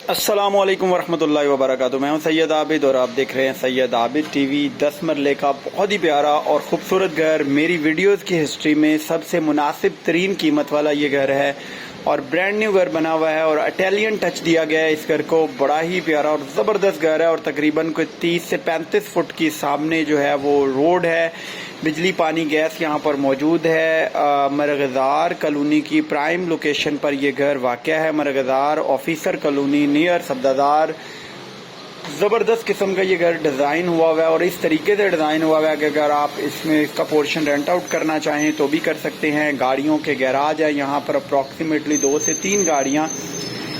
अस्सलामुअलैकुम वरहमतुल्लाहि वबरकातुहू। मैं हूं सैयद आबिद और आप देख रहे हैं सैयद आबिद टीवी। 10 मरले का बहुत ही प्यारा और खूबसूरत घर, मेरी वीडियोस की हिस्ट्री में सबसे मुनासिब तरीन कीमत वाला ये घर है और ब्रांड न्यू घर बना हुआ है और इटालियन टच दिया गया है इस घर को। बड़ा ही प्यारा और ज़बरदस्त घर है और तकरीबन कोई 30 से 35 फुट की सामने जो है वो रोड है। बिजली पानी गैस यहाँ पर मौजूद है। मरगज़ार कॉलोनी की प्राइम लोकेशन पर यह घर वाक़या है। मरगज़ार ऑफिसर कॉलोनी नियर सब्दादार। ज़बरदस्त किस्म का ये घर डिज़ाइन हुआ है और इस तरीके से डिज़ाइन हुआ है कि अगर आप इसमें इसका पोर्शन रेंट आउट करना चाहें तो भी कर सकते हैं। गाड़ियों के गैराज है यहाँ पर, अप्रॉक्सीमेटली 2 से 3 गाड़ियाँ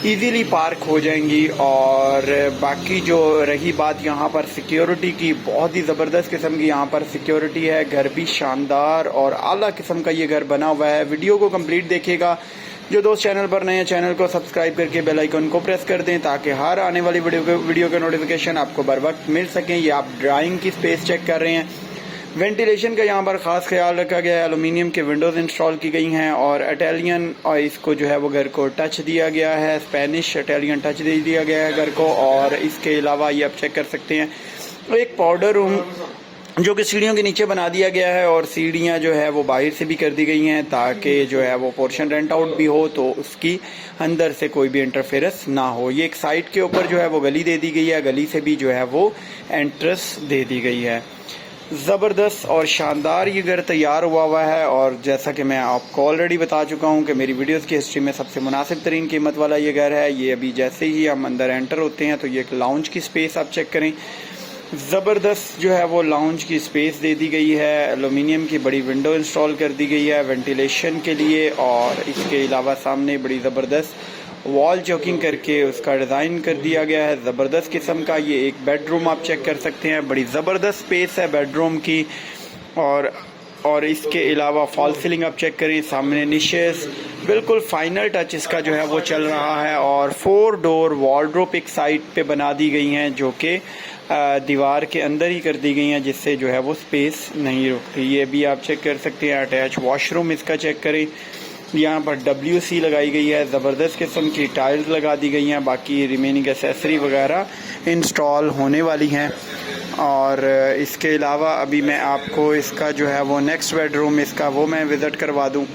इजीली पार्क हो जाएंगी। और बाकी जो रही बात यहाँ पर सिक्योरिटी की, बहुत ही ज़बरदस्त किस्म की यहाँ पर सिक्योरिटी है। घर भी शानदार और आला किस्म का ये घर बना हुआ है। वीडियो को कंप्लीट देखिएगा। जो दोस्त चैनल पर नए हैं चैनल को सब्सक्राइब करके बेल आइकन को प्रेस कर दें ताकि हर आने वाली वीडियो के नोटिफिकेशन आपको बर वक्त मिल सकें। ये आप ड्राइंग की स्पेस चेक कर रहे हैं। वेंटिलेशन का यहाँ पर ख़ास ख्याल रखा गया है। एलुमिनियम के विंडोज़ इंस्टॉल की गई हैं और इटालियन और इसको जो है वो घर को टच दिया गया है। स्पेनिश इटालियन टच दे दिया गया है घर को। और इसके अलावा ये आप चेक कर सकते हैं एक पाउडर रूम जो कि सीढ़ियों के नीचे बना दिया गया है और सीढ़ियाँ जो है वो बाहर से भी कर दी गई हैं ताकि जो है वो पोर्शन रेंट आउट भी हो तो उसकी अंदर से कोई भी इंटरफेरेंस ना हो। ये एक साइड के ऊपर जो है वो गली दे दी गई है, गली से भी जो है वो एंट्रेंस दे दी गई है। ज़बरदस्त और शानदार ये घर तैयार हुआ है और जैसा कि मैं आपको ऑलरेडी बता चुका हूँ कि मेरी वीडियोस की हिस्ट्री में सबसे मुनासिब तरीन कीमत वाला ये घर है। ये अभी जैसे ही हम अंदर एंटर होते हैं तो ये एक लाउंज की स्पेस आप चेक करें। ज़बरदस्त जो है वो लाउंज की स्पेस दे दी गई है। एलुमिनियम की बड़ी विंडो इंस्टॉल कर दी गई है वेंटिलेशन के लिए। और इसके अलावा सामने बड़ी ज़बरदस्त वॉल चॉकिंग करके उसका डिज़ाइन कर दिया गया है। ज़बरदस्त किस्म का ये एक बेडरूम आप चेक कर सकते हैं। बड़ी ज़बरदस्त स्पेस है बेडरूम की। और इसके अलावा फॉल सीलिंग आप चेक करें, सामने निशेस, बिल्कुल फाइनल टच इसका जो है वो चल रहा है। और 4 डोर वॉर्डरोब एक साइड पे बना दी गई हैं जो कि दीवार के अंदर ही कर दी गई हैं जिससे जो है वो स्पेस नहीं रुकती। ये भी आप चेक कर सकते हैं। अटैच वॉशरूम इसका चेक करें। यहाँ पर WC लगाई गई है। ज़बरदस्त किस्म की टाइल्स लगा दी गई हैं। बाकी रिमेनिंग एसेसरी वगैरह इंस्टॉल होने वाली हैं। और इसके अलावा अभी मैं आपको इसका जो है वो नेक्स्ट बेडरूम इसका वो मैं विज़िट करवा दूँ।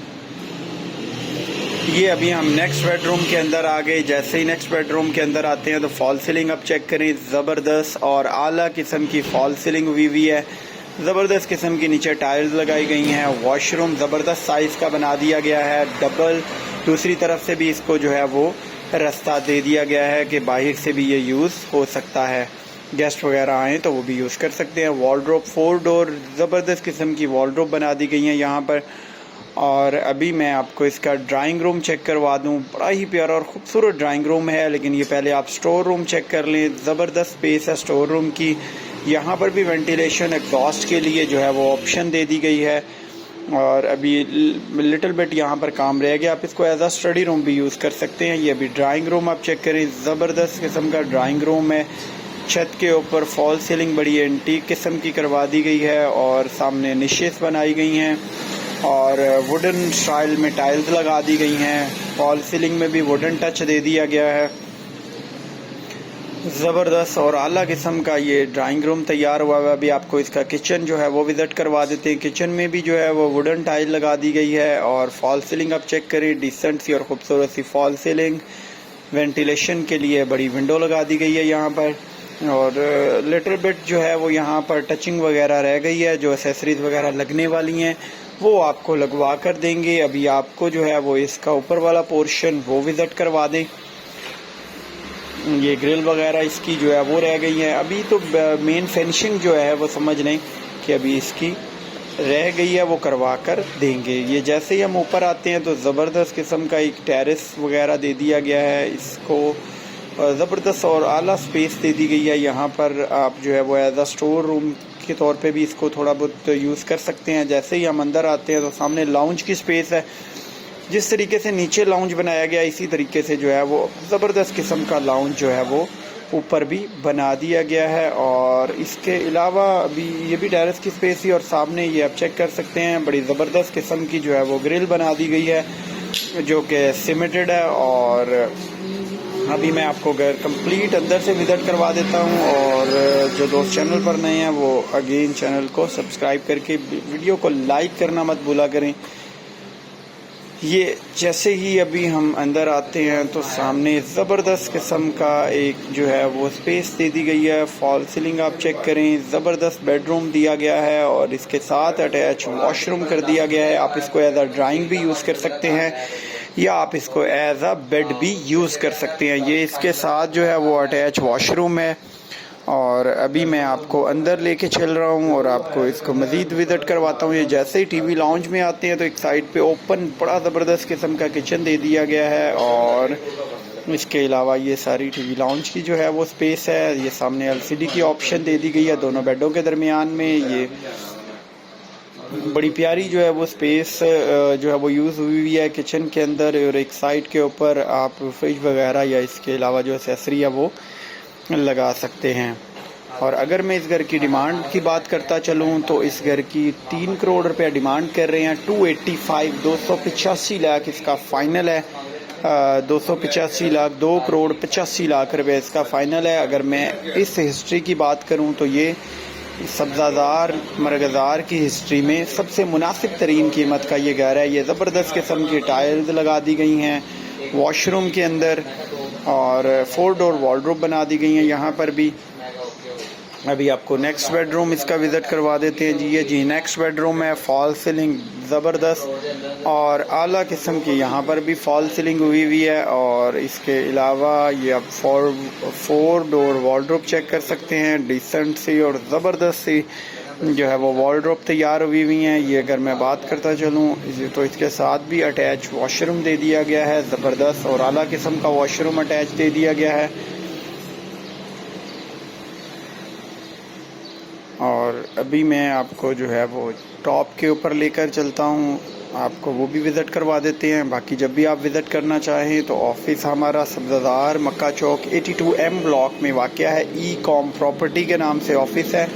ये अभी हम नेक्स्ट बेडरूम के अंदर आ गए। जैसे ही नेक्स्ट बेडरूम के अंदर आते हैं तो फॉल सीलिंग आप चेक करें। ज़बरदस्त और आला किस्म की फॉल सीलिंग हुई है। ज़बरदस्त किस्म की नीचे टाइल्स लगाई गई हैं। वॉशरूम ज़बरदस्त साइज़ का बना दिया गया है, डबल। दूसरी तरफ से भी इसको जो है वो रास्ता दे दिया गया है कि बाहर से भी ये यूज़ हो सकता है, गेस्ट वगैरह आएँ तो वो भी यूज़ कर सकते हैं। वॉर्डरोब 4 डोर ज़बरदस्त किस्म की वॉर्डरोब बना दी गई हैं यहाँ पर। और अभी मैं आपको इसका ड्राइंग रूम चेक करवा दूं। बड़ा ही प्यारा और ख़ूबसूरत ड्राइंग रूम है, लेकिन ये पहले आप स्टोर रूम चेक कर लें। ज़बरदस्त स्पेस है स्टोर रूम की। यहाँ पर भी वेंटिलेशन एग्जॉस्ट के लिए जो है वो ऑप्शन दे दी गई है। और अभी लिटिल बिट यहाँ पर काम रह गया, आप इसको एज आ स्टडी रूम भी यूज़ कर सकते हैं। ये अभी ड्राइंग रूम आप चेक करें। ज़बरदस्त किस्म का ड्राइंग रूम है। छत के ऊपर फॉल सीलिंग बड़ी एंटीक किस्म की करवा दी गई है और सामने निशेस बनाई गई हैं और वुडन स्टाइल में टाइल्स लगा दी गई हैं। फॉल सीलिंग में भी वुडन टच दे दिया गया है। ज़बरदस्त और आला किस्म का ये ड्राइंग रूम तैयार हुआ है। अभी आपको इसका किचन जो है वो विज़िट करवा देते हैं। किचन में भी जो है वो वुडन टाइल लगा दी गई है और फॉल सीलिंग आप चेक करें। डिसेंट सी और ख़ूबसूरत सी फॉल सीलिंग। वेंटिलेशन के लिए बड़ी विंडो लगा दी गई है यहाँ पर। और लिटिल बिट जो है वो यहाँ पर टचिंग वगैरह रह गई है, जो एसेसरीज वगैरह लगने वाली हैं वो आपको लगवा कर देंगे। अभी आपको जो है वो इसका ऊपर वाला पोर्शन वो विज़िट करवा दें। ये ग्रिल वगैरह इसकी जो है वो रह गई है। अभी तो मेन फिनिशिंग जो है वो समझ लें कि अभी इसकी रह गई है, वो करवा कर देंगे। ये जैसे ही हम ऊपर आते हैं तो ज़बरदस्त किस्म का एक टेरेस वगैरह दे दिया गया है। इसको ज़बरदस्त और आला स्पेस दे दी गई है। यहाँ पर आप जो है वो एज आ स्टोर रूम के तौर पे भी इसको थोड़ा बहुत यूज़ कर सकते हैं। जैसे ही हम अंदर आते हैं तो सामने लाउंज की स्पेस है। जिस तरीके से नीचे लाउंज बनाया गया इसी तरीके से जो है वो ज़बरदस्त किस्म का लाउंज जो है वो ऊपर भी बना दिया गया है। और इसके अलावा अभी ये भी टेरेस की स्पेस ही और सामने ये आप चेक कर सकते हैं बड़ी ज़बरदस्त किस्म की जो है वो ग्रिल बना दी गई है जो कि सीमेंटेड है और अभी मैं आपको घर कंप्लीट अंदर से विज़िट करवा देता हूँ, और जो दोस्त चैनल पर नए हैं वो अगेन चैनल को सब्सक्राइब करके वीडियो को लाइक करना मत भूला करें। ये जैसे ही अभी हम अंदर आते हैं तो सामने ज़बरदस्त किस्म का एक जो है वो स्पेस दे दी गई है। फॉल सीलिंग आप चेक करें, ज़बरदस्त बेडरूम दिया गया है और इसके साथ अटैच वॉशरूम कर दिया गया है। आप इसको एज अ ड्राइंग भी यूज़ कर सकते हैं या आप इसको एज अ बेड भी यूज़ कर सकते हैं। ये इसके साथ जो है वो अटैच वॉशरूम है, और अभी मैं आपको अंदर लेके चल रहा हूँ और आपको इसको मज़ीद विज़िट करवाता हूँ। ये जैसे ही टीवी लाउंज में आते हैं तो एक साइड पे ओपन बड़ा ज़बरदस्त किस्म का किचन दे दिया गया है, और इसके अलावा ये सारी टीवी लाउंज की जो है वो स्पेस है। ये सामने एलसीडी की ऑप्शन दे दी गई है दोनों बेडों के दरमियान में। ये बड़ी प्यारी जो है वो स्पेस जो है वो यूज़ हुई है किचन के अंदर, और एक साइड के ऊपर आप फ्रिज वगैरह या इसके अलावा जो एसेसरी है वो लगा सकते हैं। और अगर मैं इस घर की डिमांड की बात करता चलूँ तो इस घर की 3 करोड़ रुपया डिमांड कर रहे हैं। 285 लाख इसका फ़ाइनल है। 285 लाख, 2 करोड़ 85 लाख रुपये इसका फ़ाइनल है। अगर मैं इस हिस्ट्री की बात करूँ तो ये सब्ज़ादार मरगज़ार की हिस्ट्री में सबसे मुनासिब तरीन कीमत का ये घर है। ये ज़बरदस्त किस्म की टाइल्स लगा दी गई हैं वॉशरूम के अंदर, और 4 डोर वॉर्डरोब बना दी गई हैं यहाँ पर भी। अभी आपको नेक्स्ट बेडरूम इसका विज़िट करवा देते हैं जी। ये जी नेक्स्ट बेडरूम है। फॉल सीलिंग ज़बरदस्त और आला किस्म की यहाँ पर भी फॉल सीलिंग हुई है, और इसके अलावा ये आप 4 डोर वॉर्डरोब चेक कर सकते हैं। डिसेंट सी और ज़बरदस्त सी जो है वो वॉर्डरोब तैयार हुई हैं। ये अगर मैं बात करता चलूँ तो इसके साथ भी अटैच वॉशरूम दे दिया गया है ज़बरदस्त, और आला किस्म का वॉशरूम अटैच दे दिया गया है। और अभी मैं आपको जो है वो टॉप के ऊपर लेकर चलता हूँ, आपको वो भी विज़िट करवा देते हैं। बाकी जब भी आप विज़िट करना चाहें तो ऑफिस हमारा सब्ज़ादार मक्का चौक 82M ब्लॉक में वाक़या है। ई कॉम प्रॉपर्टी के नाम से ऑफिस है,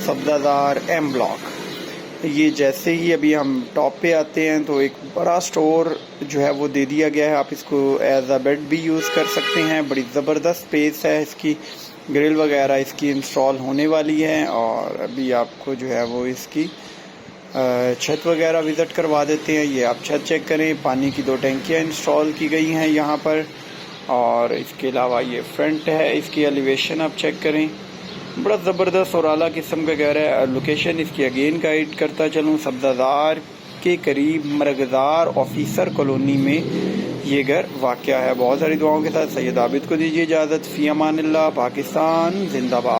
सब्ज़ादार M ब्लॉक। ये जैसे ही अभी हम टॉप पे आते हैं तो एक बड़ा स्टोर जो है वो दे दिया गया है। आप इसको एज अ बेड भी यूज़ कर सकते हैं। बड़ी ज़बरदस्त स्पेस है इसकी। ग्रिल वगैरह इसकी इंस्टॉल होने वाली है, और अभी आपको जो है वो इसकी छत वगैरह विज़िट करवा देते हैं। ये आप छत चेक करें, पानी की 2 टंकियाँ इंस्टॉल की गई हैं यहाँ पर, और इसके अलावा ये फ्रंट है। इसकी एलिवेशन आप चेक करें, बड़ा ज़बरदस्त और आला किस्म का घर है। लोकेशन इसकी अगेन गाइड करता चलूँ, सब्ज़ादार के करीब मरगज़ार ऑफिसर कॉलोनी में ये घर वाक़या है। बहुत सारी दुआओं के साथ सैयद आबिद को दीजिए इजाज़त। फ़ी अमानिल्लाह। पाकिस्तान जिंदाबाद।